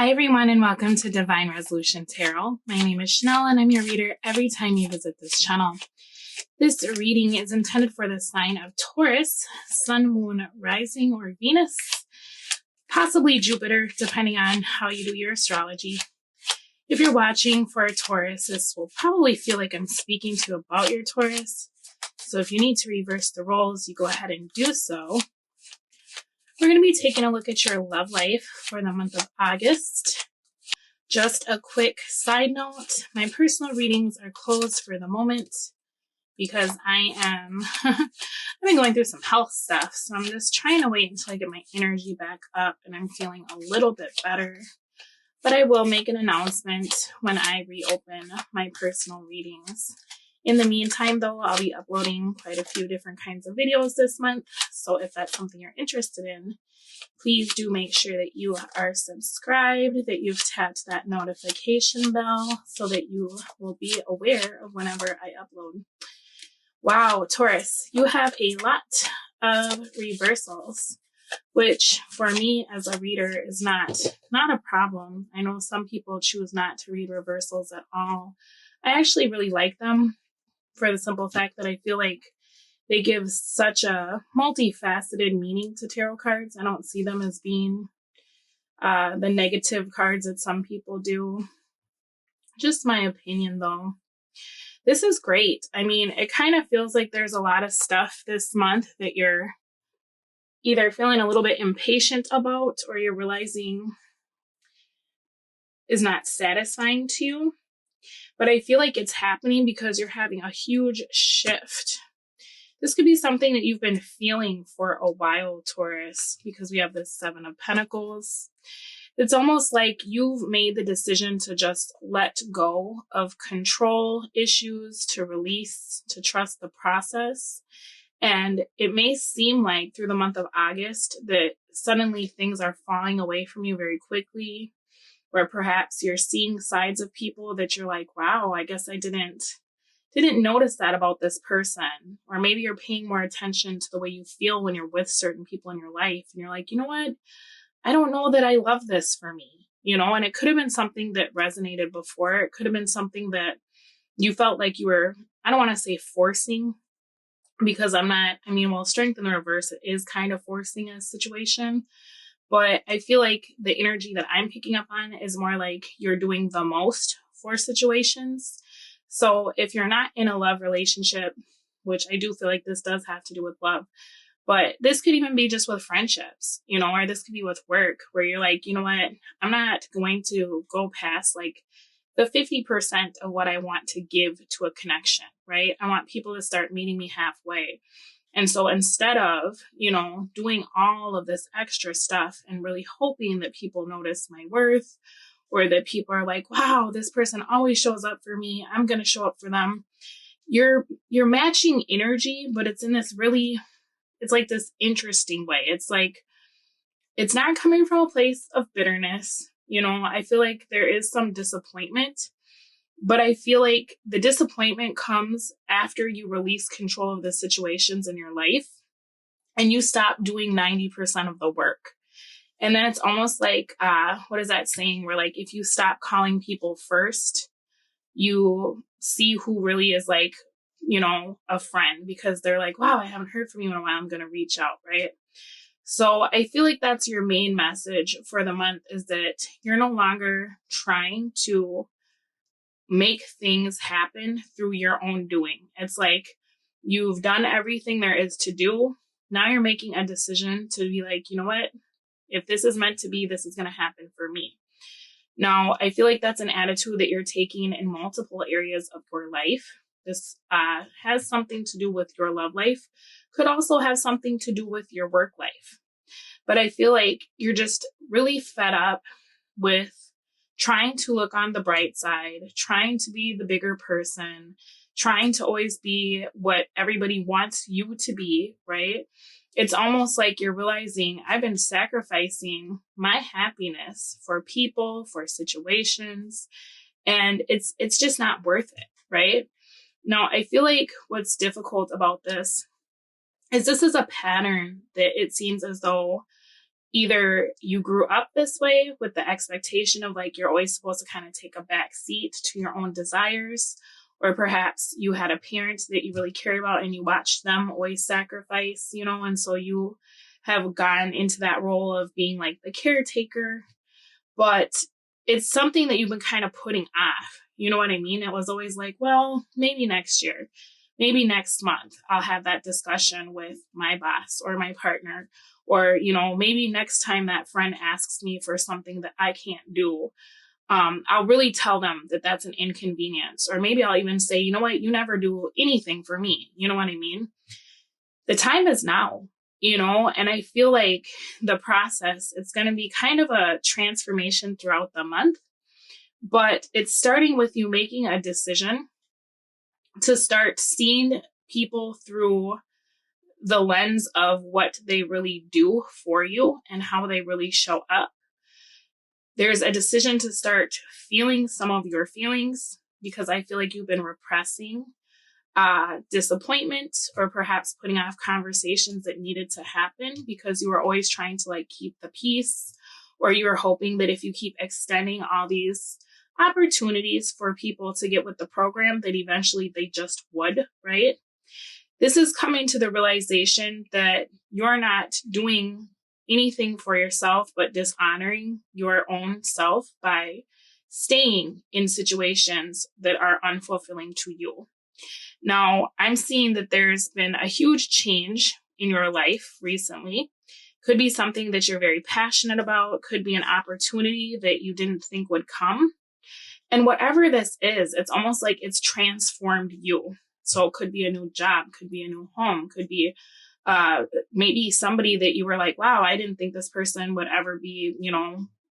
Hi everyone and welcome to Divine Resolution Tarot. My name is Chanel and I'm your reader every time you visit this channel. This reading is intended for the sign of Taurus, Sun, Moon, Rising, or Venus, possibly Jupiter, depending on how you do your astrology. If you're watching for a Taurus, this will probably feel like I'm speaking to you about your Taurus. So if you need to reverse the roles, you go ahead and do so. We're going to be taking a look at your love life for the month of August. Just a quick side note, my personal readings are closed for the moment because I've been going through some health stuff. So I'm just trying to wait until I get my energy back up and I'm feeling a little bit better. But I will make an announcement when I reopen my personal readings. In the meantime, though, I'll be uploading quite a few different kinds of videos this month. So if that's something you're interested in, please do make sure that you are subscribed, that you've tapped that notification bell so that you will be aware of whenever I upload. Wow, Taurus, you have a lot of reversals, which for me as a reader is not a problem. I know some people choose not to read reversals at all. I actually really like them for the simple fact that I feel like they give such a multifaceted meaning to tarot cards. I don't see them as being the negative cards that some people do. Just my opinion, though. This is great. I mean, it kind of feels like there's a lot of stuff this month that you're either feeling a little bit impatient about or you're realizing is not satisfying to you. But I feel like it's happening because you're having a huge shift. This could be something that you've been feeling for a while, Taurus, because we have this Seven of Pentacles. It's almost like you've made the decision to just let go of control issues, to release, to trust the process. And it may seem like through the month of August that suddenly things are falling away from you very quickly, where perhaps you're seeing sides of people that you're like, wow, I guess I didn't notice that about this person. Or maybe you're paying more attention to the way you feel when you're with certain people in your life. And you're like, you know what? I don't know that I love this for me, and it could have been something that resonated before. It could have been something that you felt like you were, I don't want to say forcing, because strength in the reverse, it is kind of forcing a situation. But I feel like the energy that I'm picking up on is more like you're doing the most for situations. So if you're not in a love relationship, which I do feel like this does have to do with love, but this could even be just with friendships, or this could be with work where you're like, you know what, I'm not going to go past like the 50% of what I want to give to a connection, right? I want people to start meeting me halfway. And so instead of, doing all of this extra stuff and really hoping that people notice my worth or that people are like, wow, this person always shows up for me, I'm going to show up for them. You're matching energy, but it's in this really, it's like this interesting way. It's like, it's not coming from a place of bitterness. I feel like there is some disappointment. But I feel like the disappointment comes after you release control of the situations in your life and you stop doing 90% of the work. And then it's almost like, what is that saying? Where like, if you stop calling people first, you see who really is like, a friend, because they're like, wow, I haven't heard from you in a while. I'm going to reach out. Right. So I feel like that's your main message for the month, is that you're no longer trying to make things happen through your own doing. It's like you've done everything there is to do. Now you're making a decision to be like, you know what? If this is meant to be, this is going to happen for me. Now, I feel like that's an attitude that you're taking in multiple areas of your life. This has something to do with your love life, could also have something to do with your work life. But I feel like you're just really fed up with trying to look on the bright side, trying to be the bigger person, trying to always be what everybody wants you to be, right? It's almost like you're realizing I've been sacrificing my happiness for people, for situations, and it's just not worth it, right? Now, I feel like what's difficult about this is a pattern that it seems as though either you grew up this way with the expectation of like you're always supposed to kind of take a back seat to your own desires, or perhaps you had a parent that you really cared about and you watched them always sacrifice, and so you have gone into that role of being like the caretaker, but it's something that you've been kind of putting off. You know what I mean? It was always like, well, maybe next year, maybe next month, I'll have that discussion with my boss or my partner. Or, maybe next time that friend asks me for something that I can't do, I'll really tell them that that's an inconvenience. Or maybe I'll even say, you know what, you never do anything for me. You know what I mean? The time is now, and I feel like the process, it's going to be kind of a transformation throughout the month, but it's starting with you making a decision to start seeing people through the lens of what they really do for you and how they really show up. There's a decision to start feeling some of your feelings, because I feel like you've been repressing disappointment, or perhaps putting off conversations that needed to happen because you were always trying to like keep the peace, or you were hoping that if you keep extending all these opportunities for people to get with the program, that eventually they just would, right? This is coming to the realization that you're not doing anything for yourself but dishonoring your own self by staying in situations that are unfulfilling to you. Now, I'm seeing that there's been a huge change in your life recently. Could be something that you're very passionate about, could be an opportunity that you didn't think would come. And whatever this is, it's almost like it's transformed you. So it could be a new job, could be a new home, could be maybe somebody that you were like, wow, I didn't think this person would ever be,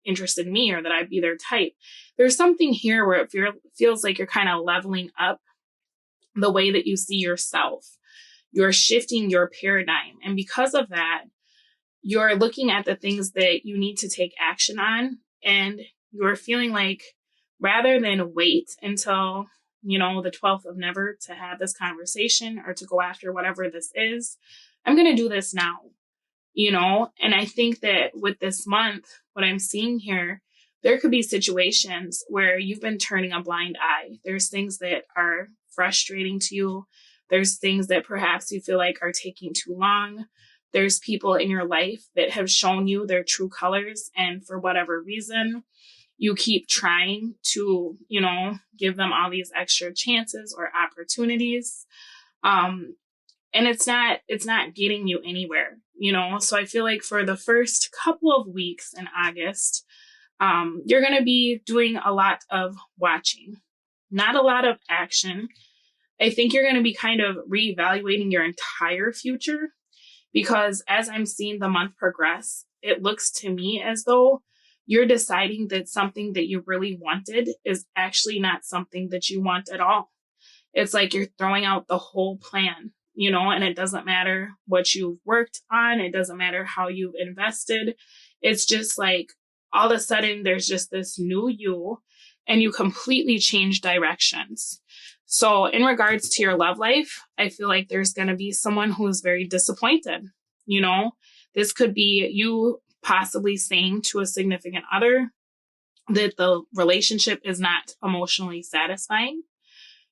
interested in me, or that I'd be their type. There's something here where it feels like you're kind of leveling up the way that you see yourself. You're shifting your paradigm. And because of that, you're looking at the things that you need to take action on. And you're feeling like, rather than wait until, the 12th of never to have this conversation or to go after whatever this is, I'm going to do this now, And I think that with this month, what I'm seeing here, there could be situations where you've been turning a blind eye. There's things that are frustrating to you. There's things that perhaps you feel like are taking too long. There's people in your life that have shown you their true colors. And for whatever reason, you keep trying to, give them all these extra chances or opportunities. And it's not getting you anywhere, So I feel like for the first couple of weeks in August, you're going to be doing a lot of watching, not a lot of action. I think you're going to be kind of reevaluating your entire future, because as I'm seeing the month progress, it looks to me as though you're deciding that something that you really wanted is actually not something that you want at all. It's like you're throwing out the whole plan, and it doesn't matter what you've worked on. It doesn't matter how you've invested. It's just like all of a sudden there's just this new you, and you completely change directions. So in regards to your love life, I feel like there's going to be someone who is very disappointed. This could be you possibly saying to a significant other that the relationship is not emotionally satisfying.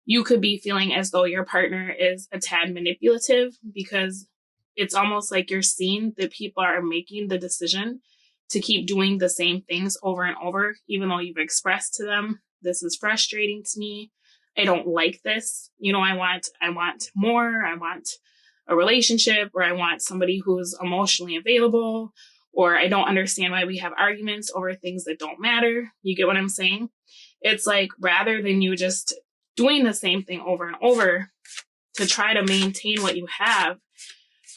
You could be feeling as though your partner is a tad manipulative, because it's almost like you're seeing that people are making the decision to keep doing the same things over and over, even though you've expressed to them, this is frustrating to me. I don't like this. I want more. I want a relationship, or I want somebody who's emotionally available, or I don't understand why we have arguments over things that don't matter. You get what I'm saying? It's like, rather than you just doing the same thing over and over to try to maintain what you have,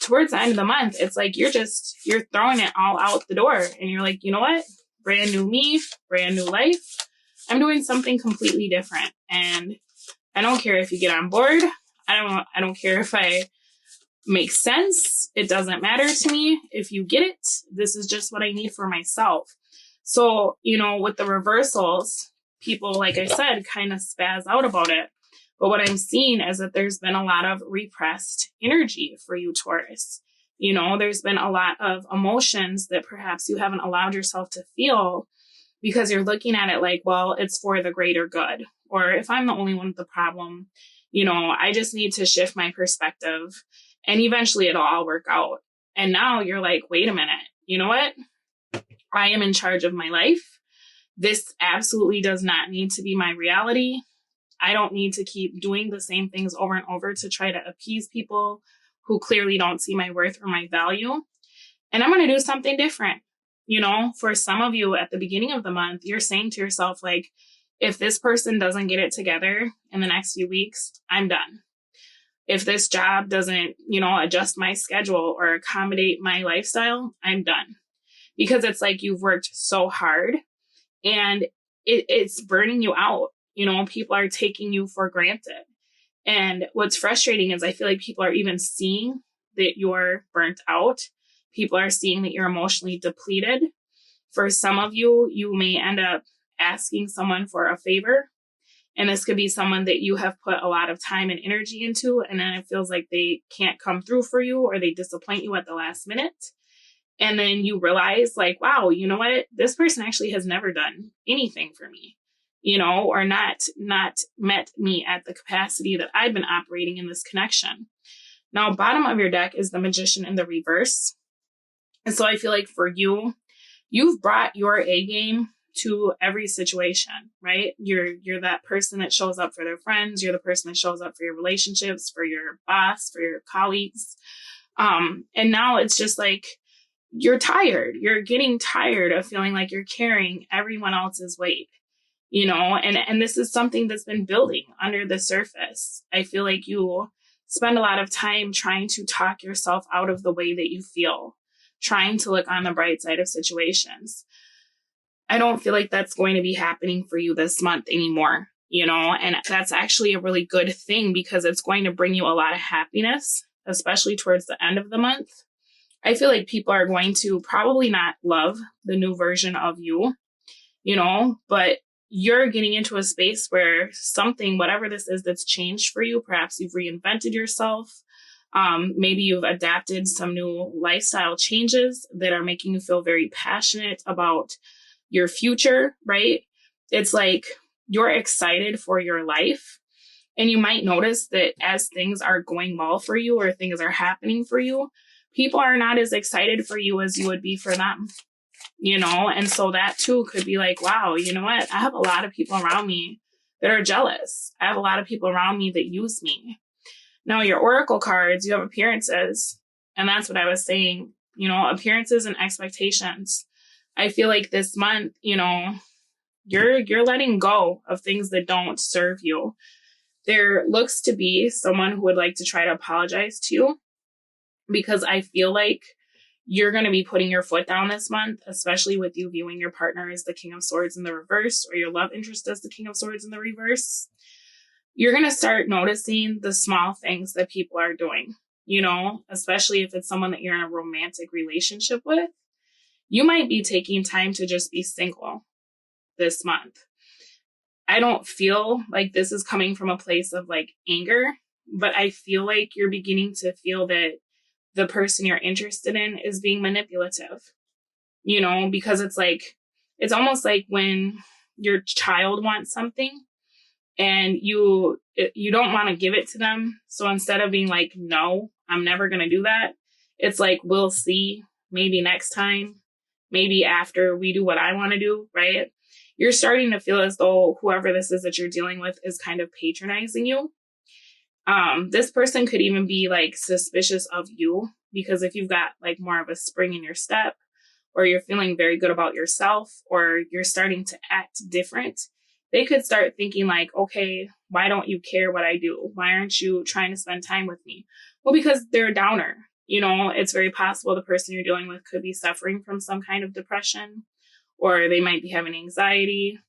towards the end of the month, it's like you're throwing it all out the door, and you're like, you know what? Brand new me, brand new life. I'm doing something completely different. And I don't care if you get on board. I don't care if I make sense. It doesn't matter to me. If you get it, this is just what I need for myself. So, with the reversals, people, like I said, kind of spaz out about it. But what I'm seeing is that there's been a lot of repressed energy for you, Taurus. You know, there's been a lot of emotions that perhaps you haven't allowed yourself to feel because you're looking at it like, well, it's for the greater good. Or if I'm the only one with the problem, you know, I just need to shift my perspective and eventually it'll all work out. And now you're like, wait a minute, you know what? I am in charge of my life. This absolutely does not need to be my reality. I don't need to keep doing the same things over and over to try to appease people who clearly don't see my worth or my value. And I'm going to do something different. You know, for some of you at the beginning of the month, you're saying to yourself, like, if this person doesn't get it together in the next few weeks, I'm done. If this job doesn't, you know, adjust my schedule or accommodate my lifestyle, I'm done. Because it's like you've worked so hard and it's burning you out. You know, people are taking you for granted. And what's frustrating is I feel like people are even seeing that you're burnt out. People are seeing that you're emotionally depleted. For some of you, you may end up asking someone for a favor. And this could be someone that you have put a lot of time and energy into. And then it feels like they can't come through for you or they disappoint you at the last minute. And then you realize like, wow, you know what? This person actually has never done anything for me, you know, or not met me at the capacity that I've been operating in this connection. Now, bottom of your deck is the Magician in the reverse. And so I feel like for you, you've brought your A game to every situation, right? You're that person that shows up for their friends. You're the person that shows up for your relationships, for your boss, for your colleagues. And now it's just like, you're tired. You're getting tired of feeling like you're carrying everyone else's weight, you know, and this is something that's been building under the surface. I feel like you spend a lot of time trying to talk yourself out of the way that you feel, trying to look on the bright side of situations. I don't feel like that's going to be happening for you this month anymore, you know, and that's actually a really good thing because it's going to bring you a lot of happiness, especially towards the end of the month. I feel like people are going to probably not love the new version of you, you know, but you're getting into a space where something, whatever this is that's changed for you, perhaps you've reinvented yourself. Maybe you've adapted some new lifestyle changes that are making you feel very passionate about your future, right? It's like you're excited for your life. And you might notice that as things are going well for you or things are happening for you, people are not as excited for you as you would be for them, you know? And so that too could be like, wow, you know what? I have a lot of people around me that are jealous. I have a lot of people around me that use me. Now, your oracle cards, you have appearances. And that's what I was saying, you know, appearances and expectations. I feel like this month, you know, you're letting go of things that don't serve you. There looks to be someone who would like to try to apologize to you because I feel like you're going to be putting your foot down this month, especially with you viewing your partner as the King of Swords in the reverse or your love interest as the King of Swords in the reverse. You're going to start noticing the small things that people are doing, you know, especially if it's someone that you're in a romantic relationship with. You might be taking time to just be single this month. I don't feel like this is coming from a place of like anger, but I feel like you're beginning to feel that the person you're interested in is being manipulative, you know, because it's like, it's almost like when your child wants something and you don't want to give it to them. So instead of being like, no, I'm never going to do that. It's like, we'll see, maybe next time, maybe after we do what I want to do, right? You're starting to feel as though whoever this is that you're dealing with is kind of patronizing you. This person could even be like suspicious of you because if you've got like more of a spring in your step or you're feeling very good about yourself or you're starting to act different, they could start thinking like, okay, why don't you care what I do? Why aren't you trying to spend time with me? Well, because they're a downer. You know, it's very possible the person you're dealing with could be suffering from some kind of depression or they might be having anxiety.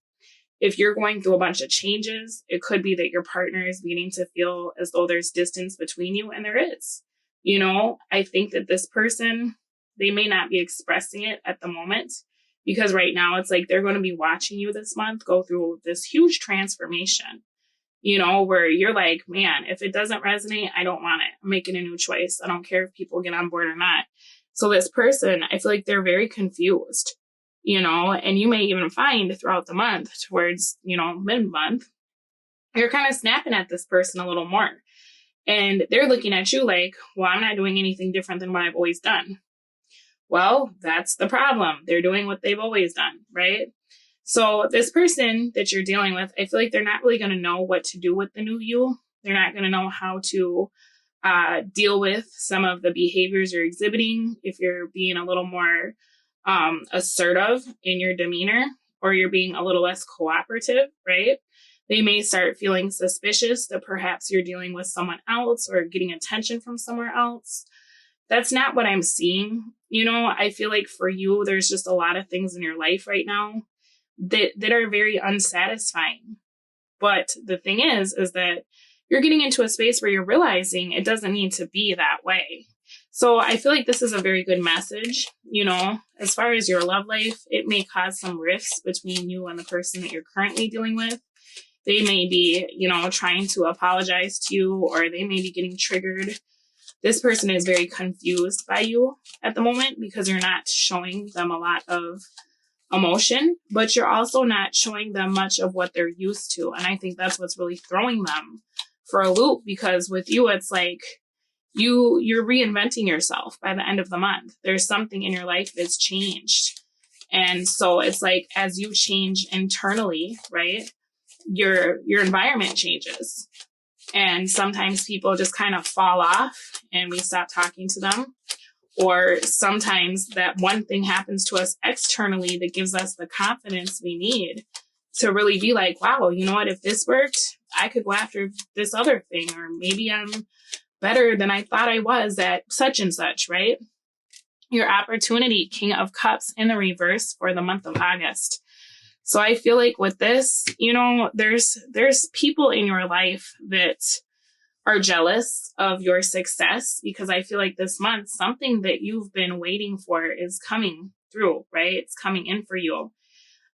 If you're going through a bunch of changes, it could be that your partner is beginning to feel as though there's distance between you, and there is. You know, I think that this person, they may not be expressing it at the moment because right now it's like they're going to be watching you this month go through this huge transformation. where you're like, man, if it doesn't resonate, I don't want it. I'm making a new choice. I don't care if people get on board or not. So this person, I feel like they're very confused, and you may even find throughout the month towards, mid-month, you're kind of snapping at this person a little more. And they're looking at you like, well, I'm not doing anything different than what I've always done. Well, that's the problem. They're doing what they've always done, right? So this person that you're dealing with, I feel like they're not really going to know what to do with the new you. They're not going to know how to deal with some of the behaviors you're exhibiting. If you're being a little more assertive in your demeanor, or you're being a little less cooperative, right? They may start feeling suspicious that perhaps you're dealing with someone else or getting attention from somewhere else. That's not what I'm seeing. I feel like for you, there's just a lot of things in your life right now that are very unsatisfying. But the thing is that you're getting into a space where you're realizing it doesn't need to be that way. So I feel like this is a very good message. As far as your love life, it may cause some rifts between you and the person that you're currently dealing with. They may be, trying to apologize to you, or they may be getting triggered. This person is very confused by you at the moment because you're not showing them a lot of emotion, but you're also not showing them much of what they're used to. And I think that's what's really throwing them for a loop, because with you, it's like you're reinventing yourself by the end of the month. There's something in your life that's changed. And so it's like, as you change internally, right, your environment changes. And sometimes people just kind of fall off and we stop talking to them. Or sometimes that one thing happens to us externally that gives us the confidence we need to really be like, wow, you know what? If this worked, I could go after this other thing. Or maybe I'm better than I thought I was at such and such, right? Your opportunity, King of Cups in the reverse for the month of August. So I feel like with this, there's people in your life that are jealous of your success, because I feel like this month, something that you've been waiting for is coming through, right? It's coming in for you.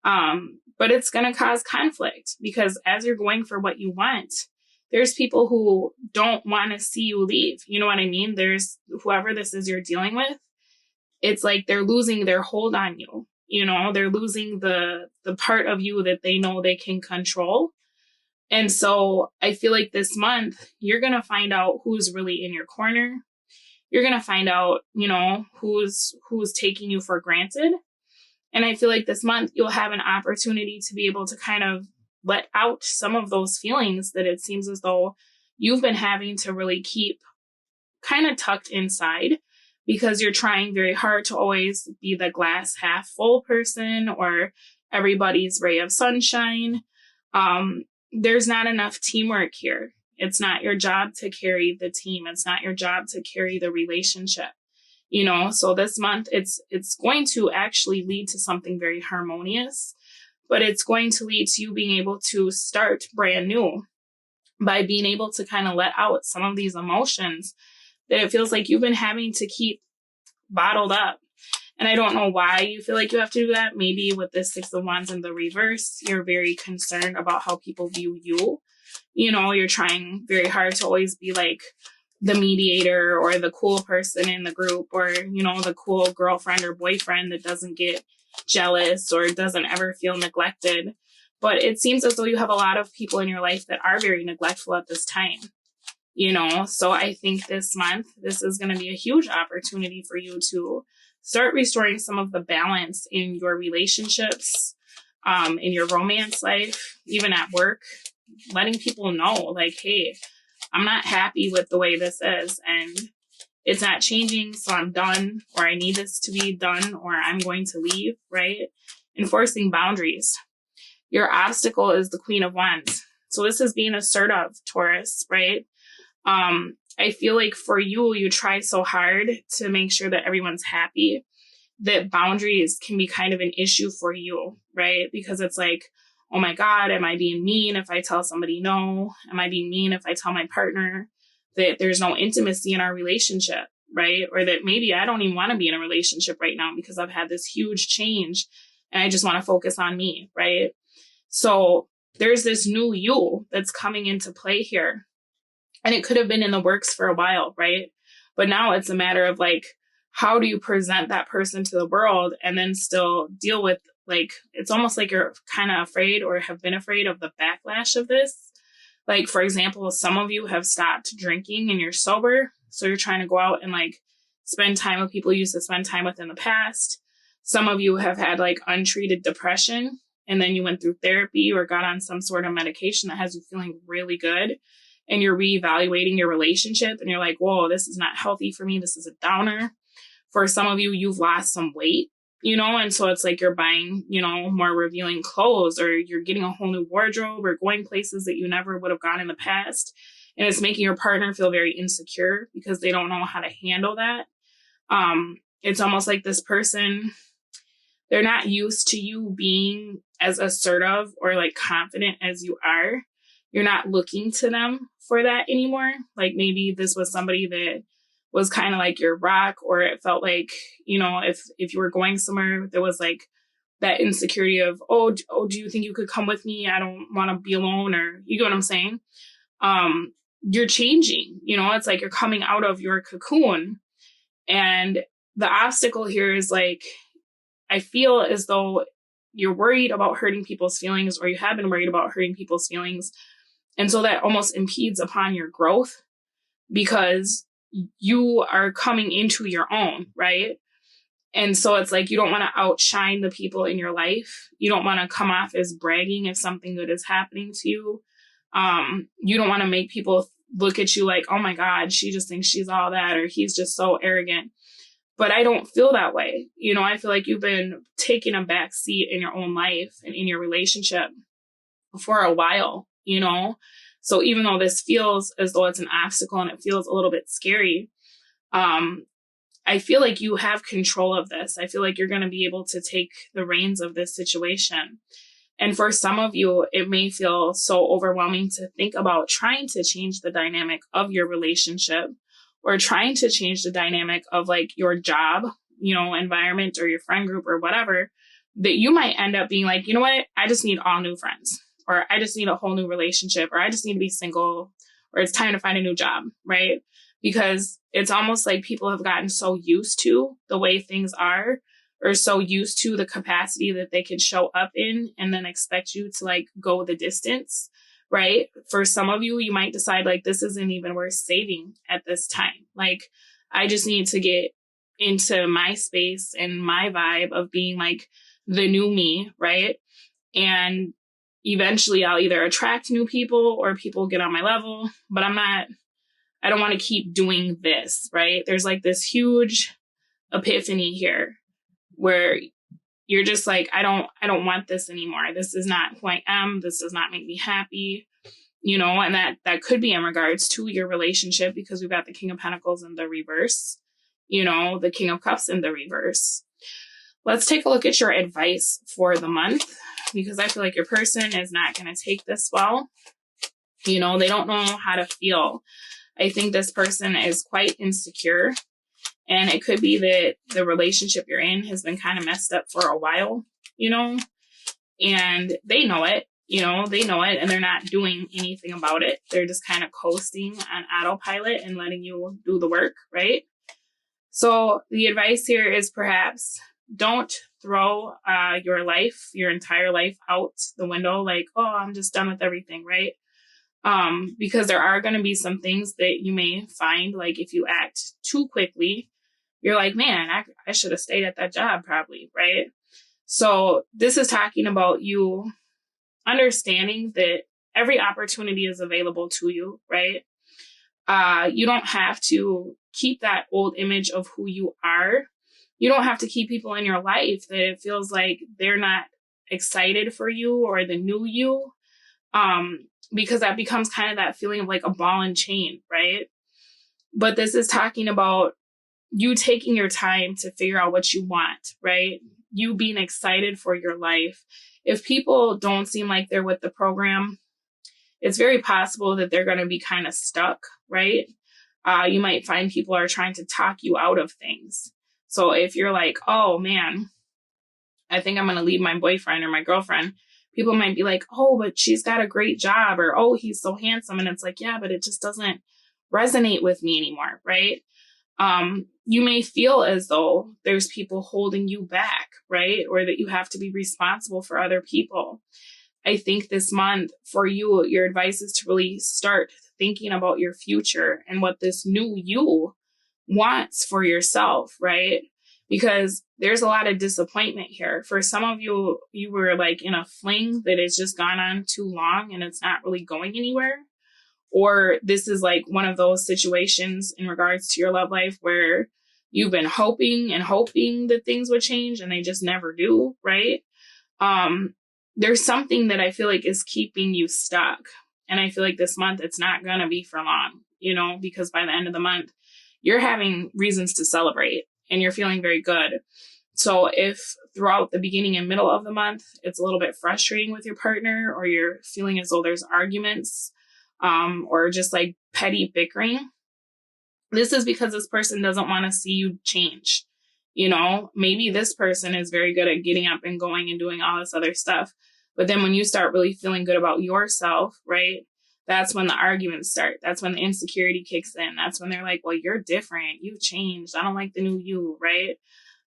But it's going to cause conflict, because as you're going for what you want, there's people who don't want to see you leave. You know what I mean? There's whoever this is you're dealing with. It's like they're losing their hold on you. They're losing the part of you that they know they can control. And so I feel like this month, you're going to find out who's really in your corner. You're going to find out, who's taking you for granted. And I feel like this month, you'll have an opportunity to be able to kind of let out some of those feelings that it seems as though you've been having to really keep kind of tucked inside, because you're trying very hard to always be the glass half full person or everybody's ray of sunshine. There's not enough teamwork here. It's not your job to carry the team. It's not your job to carry the relationship. So this month it's going to actually lead to something very harmonious, but it's going to lead to you being able to start brand new by being able to kind of let out some of these emotions that it feels like you've been having to keep bottled up. And I don't know why you feel like you have to do that. Maybe with the Six of Wands in the reverse, you're very concerned about how people view you. You're trying very hard to always be like the mediator or the cool person in the group, or, the cool girlfriend or boyfriend that doesn't get jealous or doesn't ever feel neglected. But it seems as though you have a lot of people in your life that are very neglectful at this time. So I think this month, this is going to be a huge opportunity for you to start restoring some of the balance in your relationships, in your romance life, even at work, letting people know like, hey, I'm not happy with the way this is and it's not changing. So I'm done, or I need this to be done, or I'm going to leave, right? Enforcing boundaries. Your obstacle is the Queen of Wands. So this is being assertive, Taurus, right? I feel like for you, you try so hard to make sure that everyone's happy, that boundaries can be kind of an issue for you, right? Because it's like, oh my God, am I being mean if I tell somebody no? Am I being mean if I tell my partner that there's no intimacy in our relationship, right? Or that maybe I don't even want to be in a relationship right now because I've had this huge change and I just want to focus on me, right? So there's this new you that's coming into play here. And it could have been in the works for a while, right? But now it's a matter of like, how do you present that person to the world and then still deal with, like, it's almost like you're kind of afraid or have been afraid of the backlash of this. Like, for example, some of you have stopped drinking and you're sober. So you're trying to go out and like spend time with people you used to spend time with in the past. Some of you have had like untreated depression and then you went through therapy or got on some sort of medication that has you feeling really good. And you're reevaluating your relationship and you're like, whoa, this is not healthy for me. This is a downer. For some of you, you've lost some weight, you know, and so it's like you're buying, you know, more revealing clothes, or you're getting a whole new wardrobe, or going places that you never would have gone in the past. And it's making your partner feel very insecure because they don't know how to handle that. It's almost like this person, they're not used to you being as assertive or like confident as you are. You're not looking to them for that anymore. Like maybe this was somebody that was kind of like your rock, or it felt like, you know, if you were going somewhere, there was like that insecurity of, oh, do you think you could come with me? I don't want to be alone, or you get what I'm saying? You're changing, you know, it's like you're coming out of your cocoon. And the obstacle here is like, I feel as though you're worried about hurting people's feelings, or you have been worried about hurting people's feelings. And so that almost impedes upon your growth because you are coming into your own, right? And so it's like you don't want to outshine the people in your life. You don't want to come off as bragging if something good is happening to you. You don't want to make people look at you like, oh my God, she just thinks she's all that, or he's just so arrogant. But I don't feel that way. You know, I feel like you've been taking a back seat in your own life and in your relationship for a while, you know? So even though this feels as though it's an obstacle and it feels a little bit scary, I feel like you have control of this. I feel like you're going to be able to take the reins of this situation. And for some of you, it may feel so overwhelming to think about trying to change the dynamic of your relationship, or trying to change the dynamic of like your job, you know, environment, or your friend group or whatever, that you might end up being like, you know what, I just need all new friends, or I just need a whole new relationship, or I just need to be single, or it's time to find a new job, right? Because it's almost like people have gotten so used to the way things are, or so used to the capacity that they can show up in, and then expect you to like go the distance, right? For some of you, you might decide like, this isn't even worth saving at this time. Like, I just need to get into my space and my vibe of being like the new me, right? And eventually I'll either attract new people or people get on my level, but I don't want to keep doing this, right? There's like this huge epiphany here where you're just like, I don't want this anymore. This is not who I am. This does not make me happy, you know, and that could be in regards to your relationship, because we've got the King of Pentacles in the reverse, you know, the King of Cups in the reverse. Let's take a look at your advice for the month, because I feel like your person is not going to take this well. You know, they don't know how to feel. I think this person is quite insecure, and it could be that the relationship you're in has been kind of messed up for a while, you know, and they know it, and they're not doing anything about it. They're just kind of coasting on autopilot and letting you do the work, right? So the advice here is perhaps don't throw your entire life out the window like, oh, I'm just done with everything, right? Because there are going to be some things that you may find, like if you act too quickly, you're like, man, I should have stayed at that job probably, right? So this is talking about you understanding that every opportunity is available to you, right? You don't have to keep that old image of who you are. You don't have to keep people in your life that it feels like they're not excited for you or the new you. Because that becomes kind of that feeling of like a ball and chain, right? But this is talking about you taking your time to figure out what you want, right? You being excited for your life. If people don't seem like they're with the program, it's very possible that they're going to be kind of stuck, right? You might find people are trying to talk you out of things. So if you're like, oh man, I think I'm going to leave my boyfriend or my girlfriend People might be like, oh, but she's got a great job, or, oh, he's so handsome. And it's like, yeah, but it just doesn't resonate with me anymore, right? You may feel as though there's people holding you back, right? Or that you have to be responsible for other people. I think this month for you, your advice is to really start thinking about your future and what this new you wants for yourself, right? Because there's a lot of disappointment here. For some of you, you were like in a fling that has just gone on too long and it's not really going anywhere. Or this is like one of those situations in regards to your love life where you've been hoping and hoping that things would change and they just never do, right? There's something that I feel like is keeping you stuck. And I feel like this month it's not going to be for long, you know, because by the end of the month, you're having reasons to celebrate and you're feeling very good. So if throughout the beginning and middle of the month, it's a little bit frustrating with your partner, or you're feeling as though there's arguments, or just like petty bickering, this is because this person doesn't want to see you change. You know, maybe this person is very good at getting up and going and doing all this other stuff. But then when you start really feeling good about yourself, right, that's when the arguments start. That's when the insecurity kicks in. That's when they're like, well, you're different. You've changed. I don't like the new you, right?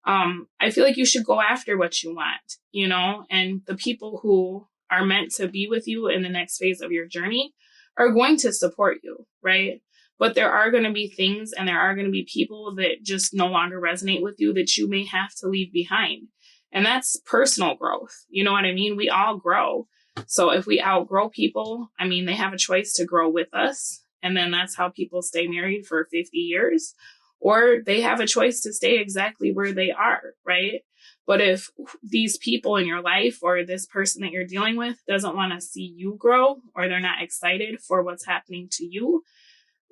I feel like you should go after what you want, you know, and the people who are meant to be with you in the next phase of your journey are going to support you, right? But there are going to be things and there are going to be people that just no longer resonate with you that you may have to leave behind. And that's personal growth. You know what I mean? We all grow. So if we outgrow people, I mean, they have a choice to grow with us. And then that's how people stay married for 50 years. Or they have a choice to stay exactly where they are, right? But if these people in your life or this person that you're dealing with doesn't want to see you grow, or they're not excited for what's happening to you,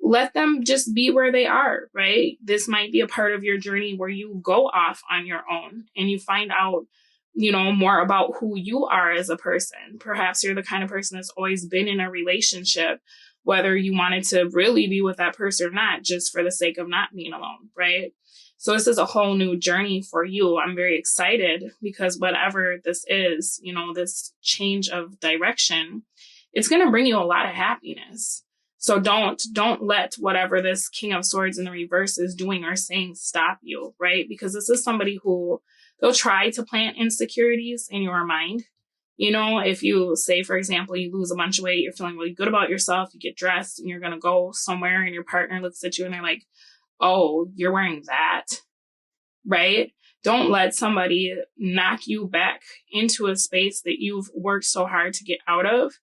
let them just be where they are, right? This might be a part of your journey where you go off on your own and you find out, you know, more about who you are as a person. Perhaps you're the kind of person that's always been in a relationship, whether you wanted to really be with that person or not, just for the sake of not being alone, right? So this is a whole new journey for you. I'm very excited because whatever this is, you know, this change of direction, it's going to bring you a lot of happiness. So don't let whatever this King of Swords in the reverse is doing or saying stop you, right? Because this is somebody who they'll try to plant insecurities in your mind. You know, if you say, for example, you lose a bunch of weight, you're feeling really good about yourself, you get dressed and you're going to go somewhere and your partner looks at you and they're like, oh, you're wearing that, right? Don't let somebody knock you back into a space that you've worked so hard to get out of.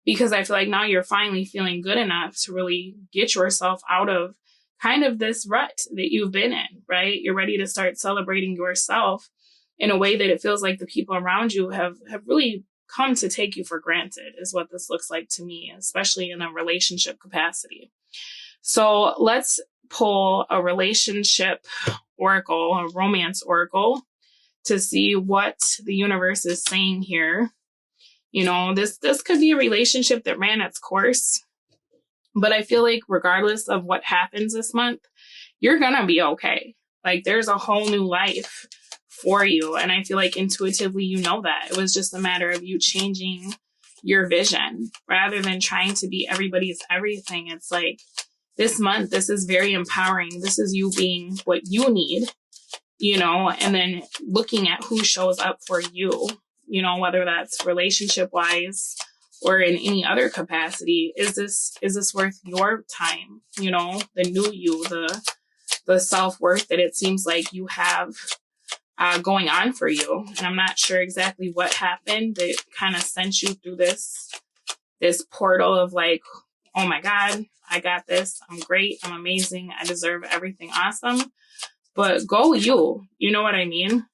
Because I feel like now you're finally feeling good enough to really get yourself out of kind of this rut that you've been in, right? You're ready to start celebrating yourself in a way that it feels like the people around you have really come to take you for granted, is what this looks like to me, especially in a relationship capacity. So let's pull a relationship oracle, a romance oracle, to see what the universe is saying here. You know, this could be a relationship that ran its course, but I feel like regardless of what happens this month, you're going to be okay. Like there's a whole new life for you. And I feel like intuitively, you know that. It was just a matter of you changing your vision rather than trying to be everybody's everything. It's like this month, this is very empowering. This is you being what you need, you know, and then looking at who shows up for you. You know, whether that's relationship wise or in any other capacity, is this worth your time? You know, the new you, the self-worth that it seems like you have going on for you. And I'm not sure exactly what happened that kind of sent you through this portal of like, oh my God, I got this. I'm great. I'm amazing. I deserve everything awesome. But go you know what I mean?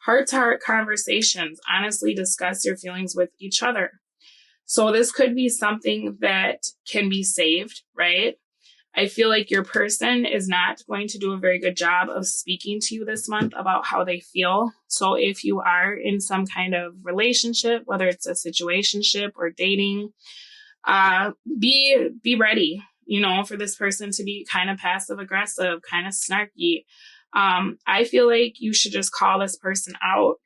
Heart-to-heart conversations, honestly discuss your feelings with each other. So this could be something that can be saved, right? I feel like your person is not going to do a very good job of speaking to you this month about how they feel. So if you are in some kind of relationship, whether it's a situationship or dating, be ready, you know, for this person to be kind of passive aggressive, kind of snarky. I feel like you should just call this person out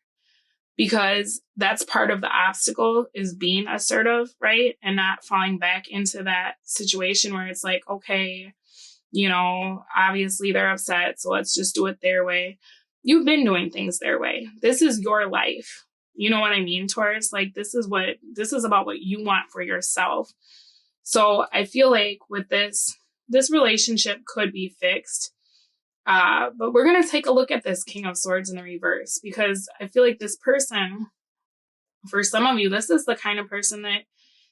because that's part of the obstacle, is being assertive, right? And not falling back into that situation where it's like, okay, obviously they're upset, so let's just do it their way. You've been doing things their way. This is your life. You know what I mean, Taurus? Like, this is about what you want for yourself. So I feel like with this relationship could be fixed. But we're going to take a look at this King of Swords in the reverse, because I feel like this person, for some of you, this is the kind of person that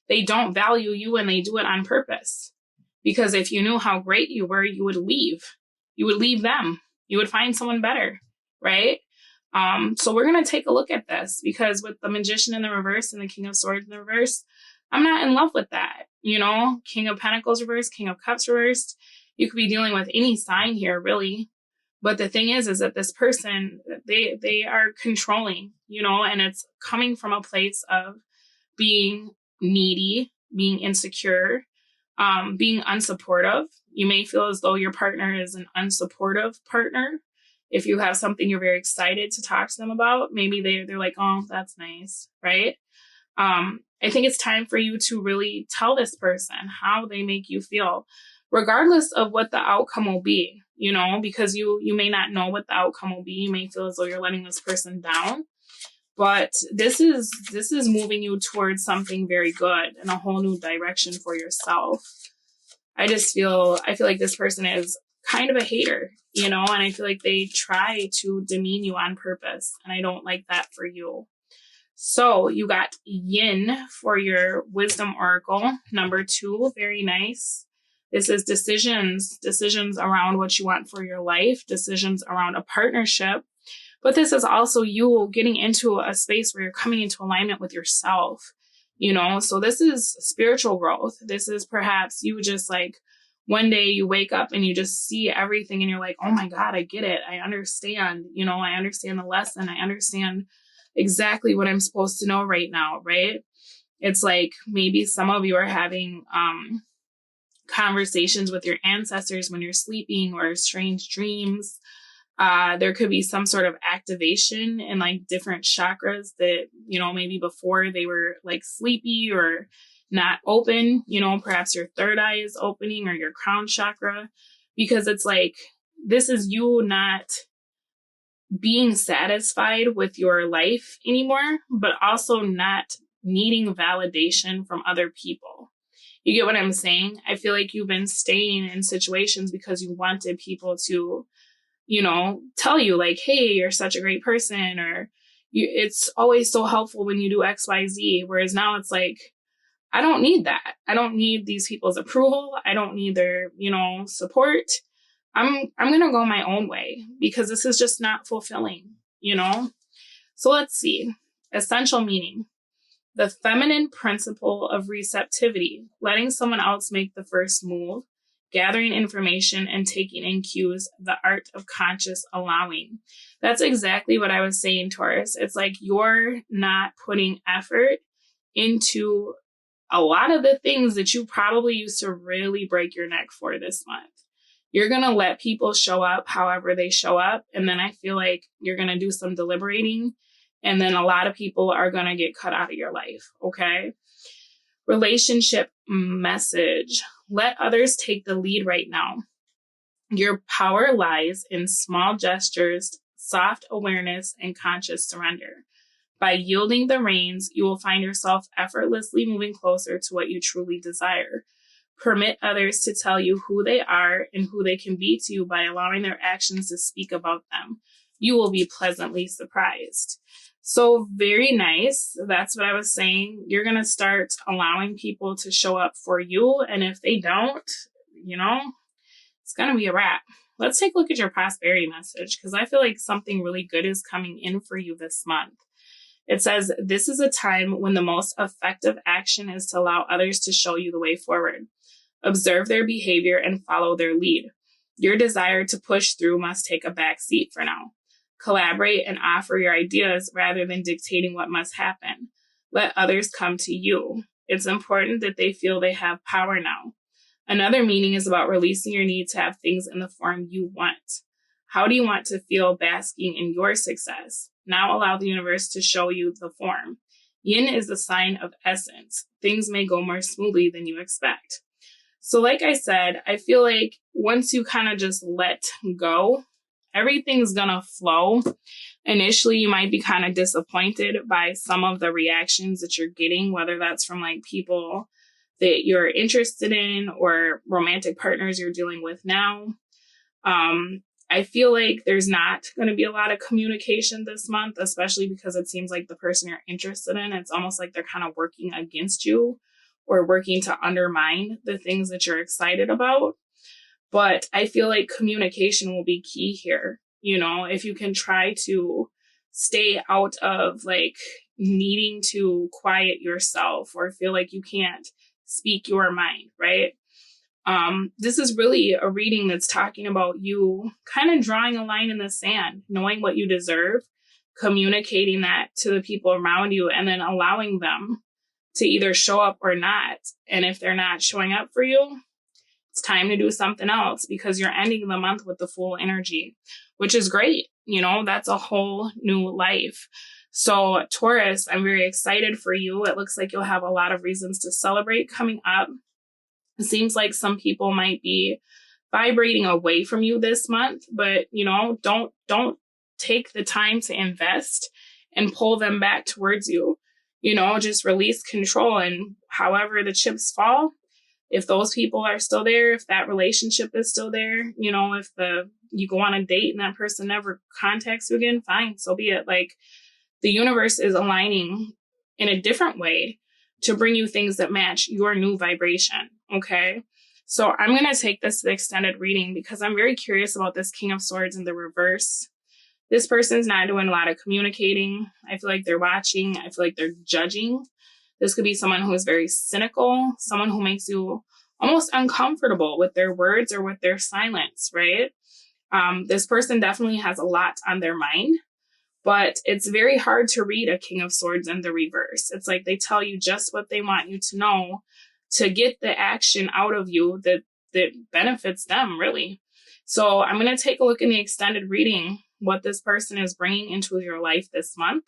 they don't value you, and they do it on purpose. Because if you knew how great you were, you would leave. You would leave them. You would find someone better, right? So we're going to take a look at this, because with the Magician in the reverse and the King of Swords in the reverse, I'm not in love with that. King of Pentacles reversed, King of Cups reversed. You could be dealing with any sign here, really. But the thing is that this person, they are controlling, and it's coming from a place of being needy, being insecure, being unsupportive. You may feel as though your partner is an unsupportive partner. If you have something you're very excited to talk to them about, maybe they're like, oh, that's nice, right? I think it's time for you to really tell this person how they make you feel, regardless of what the outcome will be, because you may not know what the outcome will be. You may feel as though you're letting this person down, but this is moving you towards something very good and a whole new direction for yourself. I feel like this person is kind of a hater, and I feel like they try to demean you on purpose, and I don't like that for you. So you got Yin for your Wisdom Oracle, number 2. Very nice. This is decisions around what you want for your life, decisions around a partnership. But this is also you getting into a space where you're coming into alignment with yourself, So this is spiritual growth. This is perhaps you just like one day you wake up and you just see everything and you're like, oh my God, I get it. I understand, I understand the lesson. I understand exactly what I'm supposed to know right now, right? It's like maybe some of you are having conversations with your ancestors when you're sleeping, or strange dreams. There could be some sort of activation in like different chakras that, maybe before they were like sleepy or not open, perhaps your third eye is opening, or your crown chakra, because it's like, this is you not being satisfied with your life anymore, but also not needing validation from other people. You get what I'm saying? I feel like you've been staying in situations because you wanted people to, tell you like, hey, you're such a great person, or it's always so helpful when you do X, Y, Z. Whereas now it's like, I don't need that. I don't need these people's approval. I don't need their, support. I'm going to go my own way, because this is just not fulfilling, So let's see. Essential meaning. The feminine principle of receptivity, letting someone else make the first move, gathering information and taking in cues, the art of conscious allowing. That's exactly what I was saying, Taurus. It's like you're not putting effort into a lot of the things that you probably used to really break your neck for this month. You're going to let people show up however they show up. And then I feel like you're going to do some deliberating. And then a lot of people are going to get cut out of your life. Okay. Relationship message. Let others take the lead right now. Your power lies in small gestures, soft awareness, and conscious surrender. By yielding the reins, you will find yourself effortlessly moving closer to what you truly desire. Permit others to tell you who they are and who they can be to you by allowing their actions to speak about them. You will be pleasantly surprised. So very nice. That's what I was saying. You're going to start allowing people to show up for you. And if they don't, it's going to be a wrap. Let's take a look at your prosperity message, because I feel like something really good is coming in for you this month. It says, this is a time when the most effective action is to allow others to show you the way forward. Observe their behavior and follow their lead. Your desire to push through must take a back seat for now. Collaborate and offer your ideas rather than dictating what must happen. Let others come to you. It's important that they feel they have power now. Another meaning is about releasing your need to have things in the form you want. How do you want to feel basking in your success? Now allow the universe to show you the form. Yin is the sign of essence. Things may go more smoothly than you expect. So like I said, I feel like once you kind of just let go, everything's gonna flow. Initially, you might be kind of disappointed by some of the reactions that you're getting, whether that's from like people that you're interested in or romantic partners you're dealing with now. I feel like there's not going to be a lot of communication this month, especially because it seems like the person you're interested in, it's almost like they're kind of working against you or working to undermine the things that you're excited about. But I feel like communication will be key here. You know, if you can try to stay out of like needing to quiet yourself or feel like you can't speak your mind, right? This is really a reading that's talking about you kind of drawing a line in the sand, knowing what you deserve, communicating that to the people around you, and then allowing them to either show up or not. And if they're not showing up for you, it's time to do something else because you're ending the month with the full energy, which is great. You know, that's a whole new life. So Taurus, I'm very excited for you. It looks like you'll have a lot of reasons to celebrate coming up. It seems like some people might be vibrating away from you this month, but you know, don't take the time to invest and pull them back towards you. You know, just release control, and however the chips fall, if those people are still there, if that relationship is still there, you know, if you go on a date and that person never contacts you again, fine, so be it. Like, the universe is aligning in a different way to bring you things that match your new vibration. Okay. So I'm going to take this to the extended reading because I'm very curious about this King of Swords in the reverse. This person's not doing a lot of communicating. I feel like they're watching. I feel like they're judging. This could be someone who is very cynical, someone who makes you almost uncomfortable with their words or with their silence, right? This person definitely has a lot on their mind, but it's very hard to read a King of Swords in the reverse. It's like they tell you just what they want you to know to get the action out of you that benefits them, really. So I'm going to take a look in the extended reading, what this person is bringing into your life this month.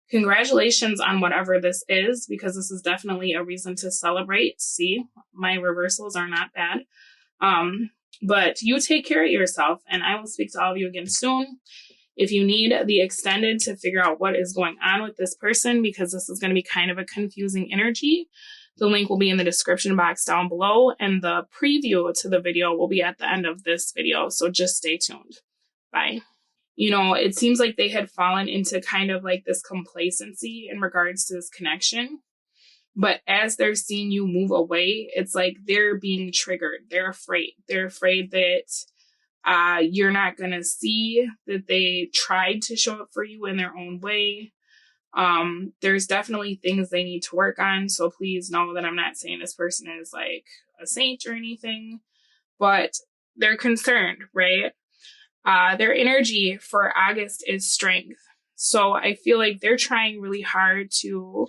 Congratulations on whatever this is, because this is definitely a reason to celebrate. See, my reversals are not bad. But you take care of yourself, and I will speak to all of you again soon. If you need the extended to figure out what is going on with this person, because this is going to be kind of a confusing energy, the link will be in the description box down below, and the preview to the video will be at the end of this video. So just stay tuned. Bye. You know, it seems like they had fallen into kind of like this complacency in regards to this connection. But as they're seeing you move away, it's like they're being triggered. They're afraid. They're afraid that you're not going to see that they tried to show up for you in their own way. There's definitely things they need to work on. So please know that I'm not saying this person is like a saint or anything, but they're concerned, right? Their energy for August is strength. So I feel like they're trying really hard to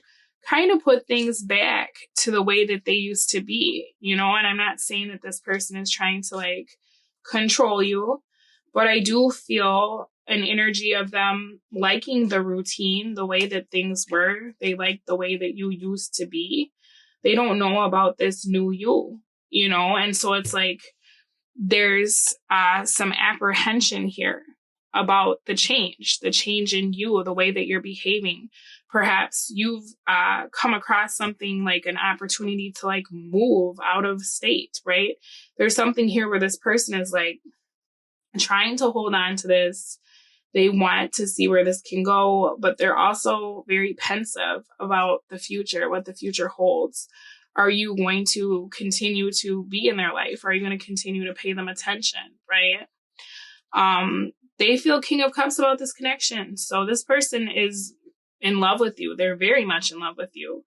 kind of put things back to the way that they used to be, you know, and I'm not saying that this person is trying to like control you, but I do feel an energy of them liking the routine, the way that things were. They like the way that you used to be. They don't know about this new you know, and so it's like there's some apprehension here about the change in you, the way that you're behaving. Perhaps you've come across something like an opportunity to like move out of state, right? There's something here where this person is like trying to hold on to this. They want to see where this can go, but they're also very pensive about the future, what the future holds. Are you going to continue to be in their life? Are you going to continue to pay them attention, right? They feel King of Cups about this connection. So this person is in love with you. They're very much in love with you.